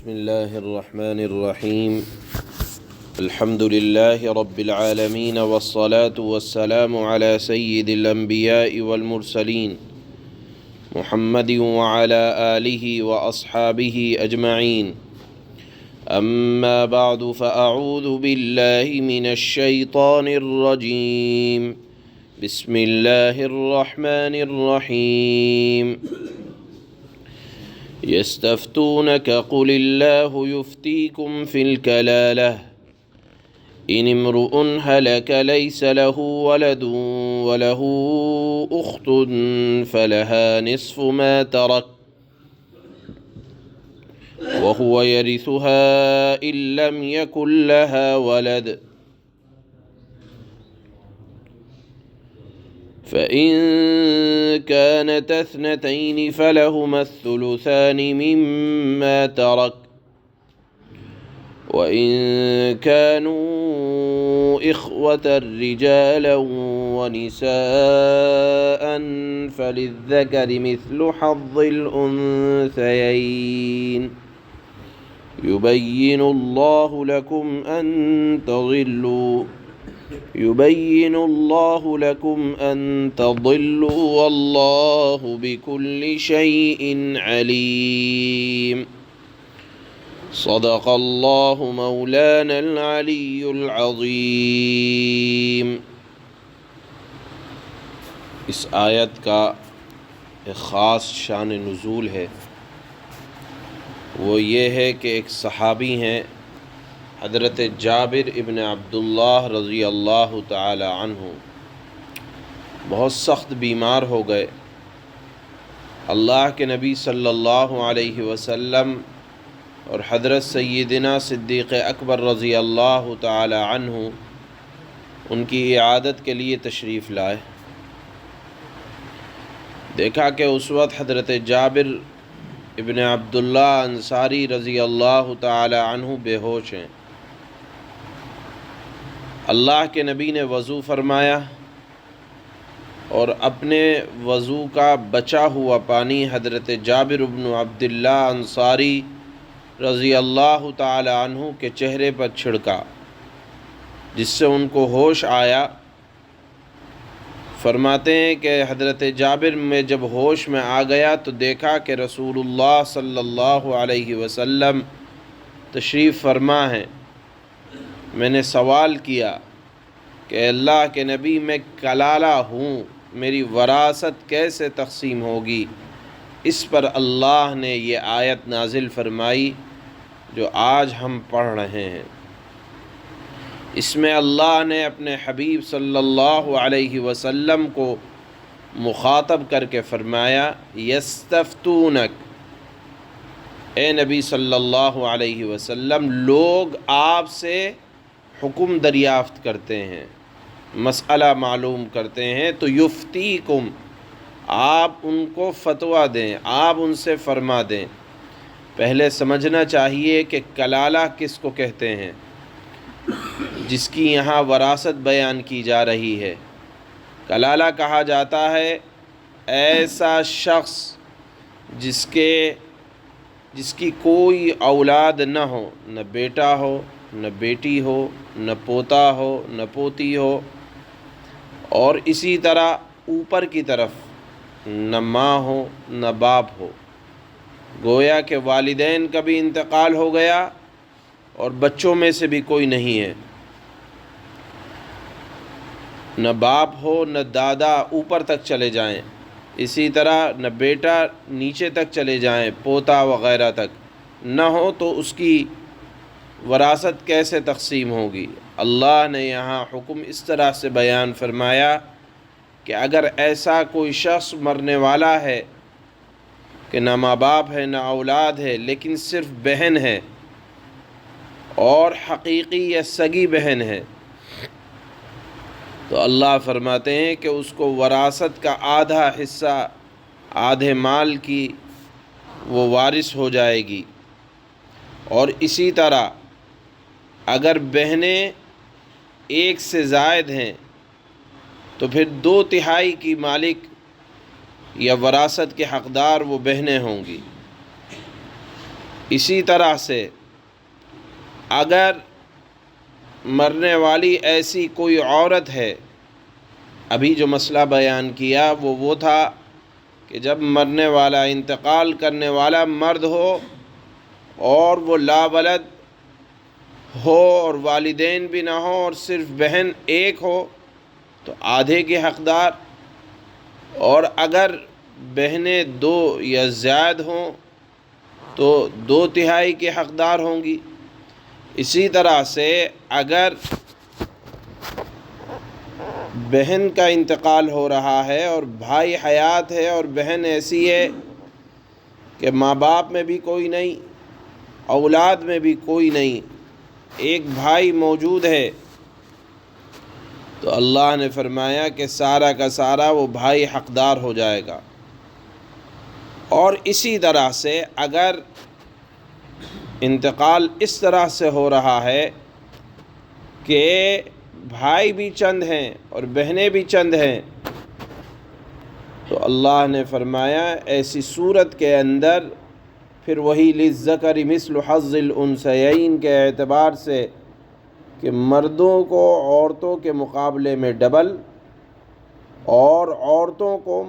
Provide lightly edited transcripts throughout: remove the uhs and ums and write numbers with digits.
بسم الله الرحمن الرحيم. الحمد لله رب العالمين، والصلاة والسلام على سيد الأنبياء والمرسلين محمد وعلى آله وأصحابه أجمعين. أما بعد، فأعوذ بالله من الشيطان الرجيم. بسم الله الرحمن الرحيم. يستفتونك قل الله يفتيكم في الكلالة إن امرؤ هلك ليس له ولد وله أخت فلها نصف ما ترك وهو يرثها إن لم يكن لها ولد فإن كانت اثنتين فلهما الثلثان مما ترك وإن كانوا إخوة رجالا ونساء فللذكر مثل حظ الأنثيين يبين الله لكم أن تضلوا والله بكل شيء عليم. صدق الله مولانا العلي العظيم. اس آیت کا ایک خاص شان نزول ہے، وہ یہ ہے کہ ایک صحابی ہیں حضرت جابر ابن عبداللہ رضی اللہ تعالی عنہ، بہت سخت بیمار ہو گئے۔ اللہ کے نبی صلی اللہ علیہ وسلم اور حضرت سیدنا صدیق اکبر رضی اللہ تعالی عنہ ان کی عیادت کے لیے تشریف لائے۔ دیکھا کہ اس وقت حضرت جابر ابن عبداللہ انصاری رضی اللہ تعالی عنہ بے ہوش ہیں۔ اللہ کے نبی نے وضو فرمایا اور اپنے وضو کا بچا ہوا پانی حضرت جابر ابن عبداللہ انصاری رضی اللہ تعالی عنہ کے چہرے پر چھڑکا، جس سے ان کو ہوش آیا۔ فرماتے ہیں کہ حضرت جابر میں جب ہوش میں آ گیا تو دیکھا کہ رسول اللہ صلی اللہ علیہ وسلم تشریف فرما ہیں۔ میں نے سوال کیا کہ اللہ کے نبی، میں کلالہ ہوں، میری وراثت کیسے تقسیم ہوگی؟ اس پر اللہ نے یہ آیت نازل فرمائی جو آج ہم پڑھ رہے ہیں۔ اس میں اللہ نے اپنے حبیب صلی اللہ علیہ وسلم کو مخاطب کر کے فرمایا، یستفتونک، اے نبی صلی اللہ علیہ وسلم، لوگ آپ سے حکم دریافت کرتے ہیں، مسئلہ معلوم کرتے ہیں، تو یفتیکم، آپ ان کو فتویٰ دیں، آپ ان سے فرما دیں۔ پہلے سمجھنا چاہیے کہ کلالہ کس کو کہتے ہیں، جس کی یہاں وراثت بیان کی جا رہی ہے۔ کلالہ کہا جاتا ہے ایسا شخص جس کی کوئی اولاد نہ ہو، نہ بیٹا ہو، نہ بیٹی ہو، نہ پوتا ہو، نہ پوتی ہو، اور اسی طرح اوپر کی طرف نہ ماں ہو نہ باپ ہو۔ گویا کہ والدین کا بھی انتقال ہو گیا اور بچوں میں سے بھی کوئی نہیں ہے، نہ باپ ہو نہ دادا اوپر تک چلے جائیں، اسی طرح نہ بیٹا نیچے تک چلے جائیں، پوتا وغیرہ تک نہ ہو، تو اس کی وراثت کیسے تقسیم ہوگی؟ اللہ نے یہاں حکم اس طرح سے بیان فرمایا کہ اگر ایسا کوئی شخص مرنے والا ہے کہ نہ ماں باپ ہے نہ اولاد ہے، لیکن صرف بہن ہے اور حقیقی یا سگی بہن ہے، تو اللہ فرماتے ہیں کہ اس کو وراثت کا آدھا حصہ، آدھے مال کی وہ وارث ہو جائے گی۔ اور اسی طرح اگر بہنیں ایک سے زائد ہیں تو پھر 2/3 کی مالک یا وراثت کے حقدار وہ بہنیں ہوں گی۔ اسی طرح سے اگر مرنے والی ایسی کوئی عورت ہے، ابھی جو مسئلہ بیان کیا وہ تھا کہ جب مرنے والا، انتقال کرنے والا مرد ہو اور وہ لاولد ہو اور والدین بھی نہ ہو اور صرف بہن ایک ہو تو آدھے کے حقدار، اور اگر بہنیں 2 یا زائد ہوں تو 2/3 کے حقدار ہوں گی۔ اسی طرح سے اگر بہن کا انتقال ہو رہا ہے اور بھائی حیات ہے اور بہن ایسی ہے کہ ماں باپ میں بھی کوئی نہیں، اولاد میں بھی کوئی نہیں، ایک بھائی موجود ہے، تو اللہ نے فرمایا کہ سارا کا سارا وہ بھائی حقدار ہو جائے گا۔ اور اسی طرح سے اگر انتقال اس طرح سے ہو رہا ہے کہ بھائی بھی چند ہیں اور بہنیں بھی چند ہیں، تو اللہ نے فرمایا ایسی صورت کے اندر پھر وہی للذکر مثل حظ الانثیین کے اعتبار سے کہ مردوں کو عورتوں کے مقابلے میں ڈبل اور عورتوں کو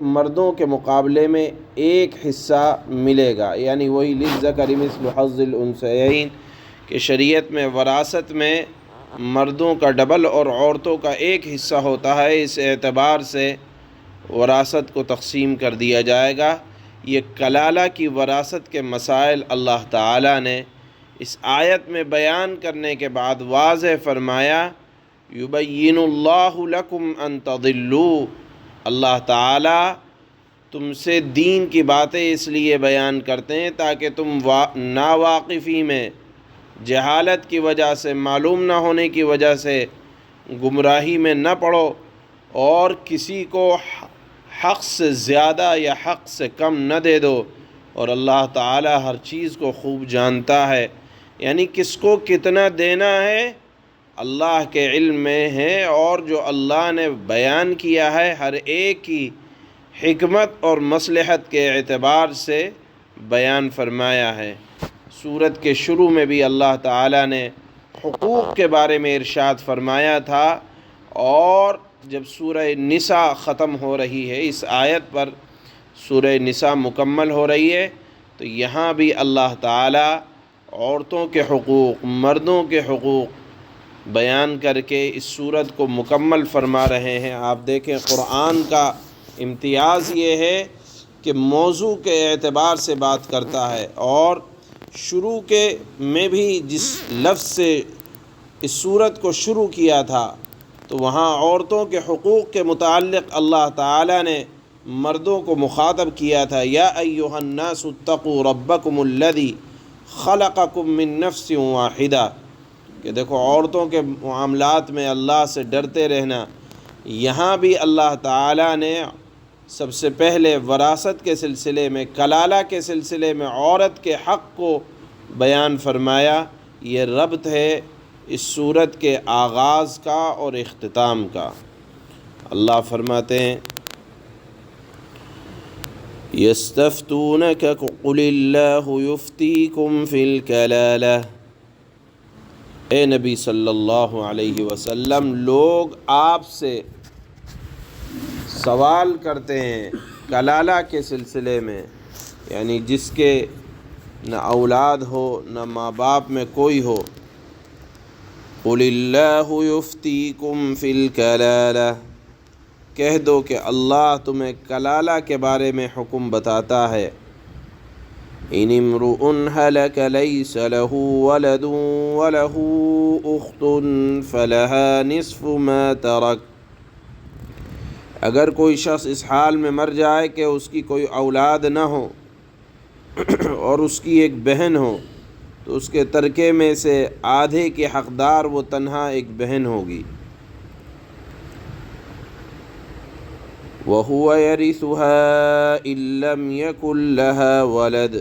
مردوں کے مقابلے میں ایک حصہ ملے گا، یعنی وہی للذکر مثل حظ الانثیین کہ شریعت میں وراثت میں مردوں کا ڈبل اور عورتوں کا ایک حصہ ہوتا ہے، اس اعتبار سے وراثت کو تقسیم کر دیا جائے گا۔ یہ کلالہ کی وراثت کے مسائل اللہ تعالیٰ نے اس آیت میں بیان کرنے کے بعد واضح فرمایا، یبین اللہ لکم ان تضلوا، اللہ تعالیٰ تم سے دین کی باتیں اس لیے بیان کرتے ہیں تاکہ تم ناواقفی میں، جہالت کی وجہ سے، معلوم نہ ہونے کی وجہ سے گمراہی میں نہ پڑو اور کسی کو حق سے زیادہ یا حق سے کم نہ دے دو، اور اللہ تعالیٰ ہر چیز کو خوب جانتا ہے، یعنی کس کو کتنا دینا ہے اللہ کے علم میں ہے، اور جو اللہ نے بیان کیا ہے ہر ایک کی حکمت اور مصلحت کے اعتبار سے بیان فرمایا ہے۔ سورت کے شروع میں بھی اللہ تعالیٰ نے حقوق کے بارے میں ارشاد فرمایا تھا، اور جب سورہ نساء ختم ہو رہی ہے، اس آیت پر سورہ نساء مکمل ہو رہی ہے، تو یہاں بھی اللہ تعالیٰ عورتوں کے حقوق، مردوں کے حقوق بیان کر کے اس سورت کو مکمل فرما رہے ہیں۔ آپ دیکھیں قرآن کا امتیاز یہ ہے کہ موضوع کے اعتبار سے بات کرتا ہے، اور شروع کے میں بھی جس لفظ سے اس سورت کو شروع کیا تھا تو وہاں عورتوں کے حقوق کے متعلق اللہ تعالیٰ نے مردوں کو مخاطب کیا تھا، یا ایھا الناس اتقوا ربکم الذی خلقکم من نفس واحدہ، کہ دیکھو عورتوں کے معاملات میں اللہ سے ڈرتے رہنا۔ یہاں بھی اللہ تعالیٰ نے سب سے پہلے وراثت کے سلسلے میں، کلالہ کے سلسلے میں عورت کے حق کو بیان فرمایا۔ یہ ربط ہے اس سورت کے آغاز کا اور اختتام کا۔ اللہ فرماتے ہیں یستفتونک قل اللہ یفتیکم فی الکلالہ، اے نبی صلی اللہ علیہ وسلم لوگ آپ سے سوال کرتے ہیں کلالہ کے سلسلے میں، یعنی جس کے نہ اولاد ہو نہ ماں باپ میں کوئی ہو۔ قل اللہ یفتیکم فی الکلالہ، کہہ دو کہ اللہ تمہیں کلالہ کے بارے میں حکم بتاتا ہے۔ ان امرؤ ہلک لیس لہ ولد ولہ اخت فلہا نصف ما ترک، اگر کوئی شخص اس حال میں مر جائے کہ اس کی کوئی اولاد نہ ہو اور اس کی ایک بہن ہو تو اس کے ترکے میں سے آدھے کے حقدار وہ تنہا ایک بہن ہوگی۔ وَهُوَ يَرِثُهَا إِن لَّمْ يَكُن لَّهَا وَلَدٌ،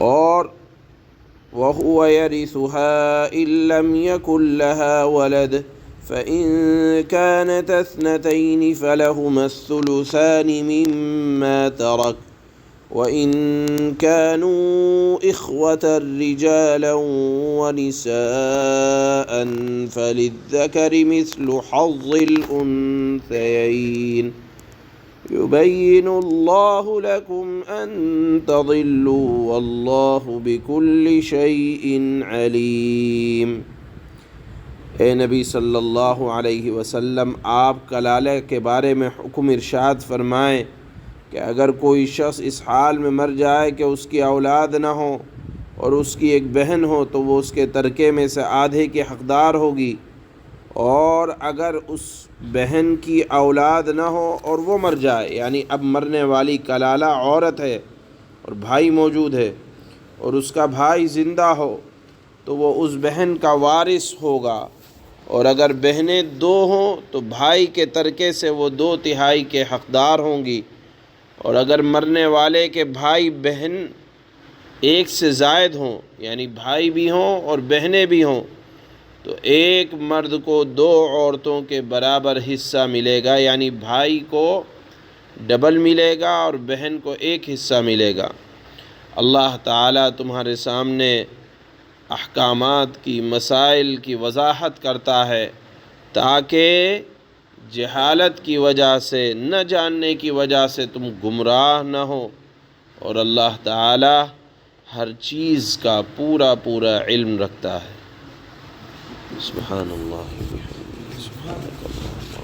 اور وَهُوَ يَرِثُهَا إِن لَّمْ يَكُن لَّهَا وَلَدٌ فَإِن كَانَتَا اثْنَتَيْنِ فَلَهُمَا الثُّلُثَانِ مِمَّا تَرَكَ وَإِن كَانُوا إِخْوَةً رِجَالًا وَنِسَاءً فَلِلذَّكَرِ مِثْلُ حَظِّ الْأُنثَيَيْنِ يُبَيِّنُ اللَّهُ لَكُمْ أَن تَضِلُّوا وَاللَّهُ بِكُلِّ شَيْءٍ عَلِيمٌ۔ اے نبی صلی اللہ علیہ وسلم، آپ کلالہ کے بارے میں حکم ارشاد فرمائیں کہ اگر کوئی شخص اس حال میں مر جائے کہ اس کی اولاد نہ ہو اور اس کی ایک بہن ہو تو وہ اس کے ترکے میں سے آدھے کی حقدار ہوگی، اور اگر اس بہن کی اولاد نہ ہو اور وہ مر جائے، یعنی اب مرنے والی کلالہ عورت ہے اور بھائی موجود ہے اور اس کا بھائی زندہ ہو تو وہ اس بہن کا وارث ہوگا، اور اگر بہنیں دو ہوں تو بھائی کے ترکے سے وہ 2/3 کے حقدار ہوں گی، اور اگر مرنے والے کے بھائی بہن ایک سے زائد ہوں، یعنی بھائی بھی ہوں اور بہنیں بھی ہوں، تو ایک مرد کو 2 عورتوں کے برابر حصہ ملے گا، یعنی بھائی کو ڈبل ملے گا اور بہن کو 1 حصہ ملے گا۔ اللہ تعالیٰ تمہارے سامنے احکامات کی مسائل کی وضاحت کرتا ہے تاکہ جہالت کی وجہ سے، نہ جاننے کی وجہ سے تم گمراہ نہ ہو، اور اللہ تعالیٰ ہر چیز کا پورا علم رکھتا ہے۔ سبحان اللہ و بحمدہ، سبحانک اللہ۔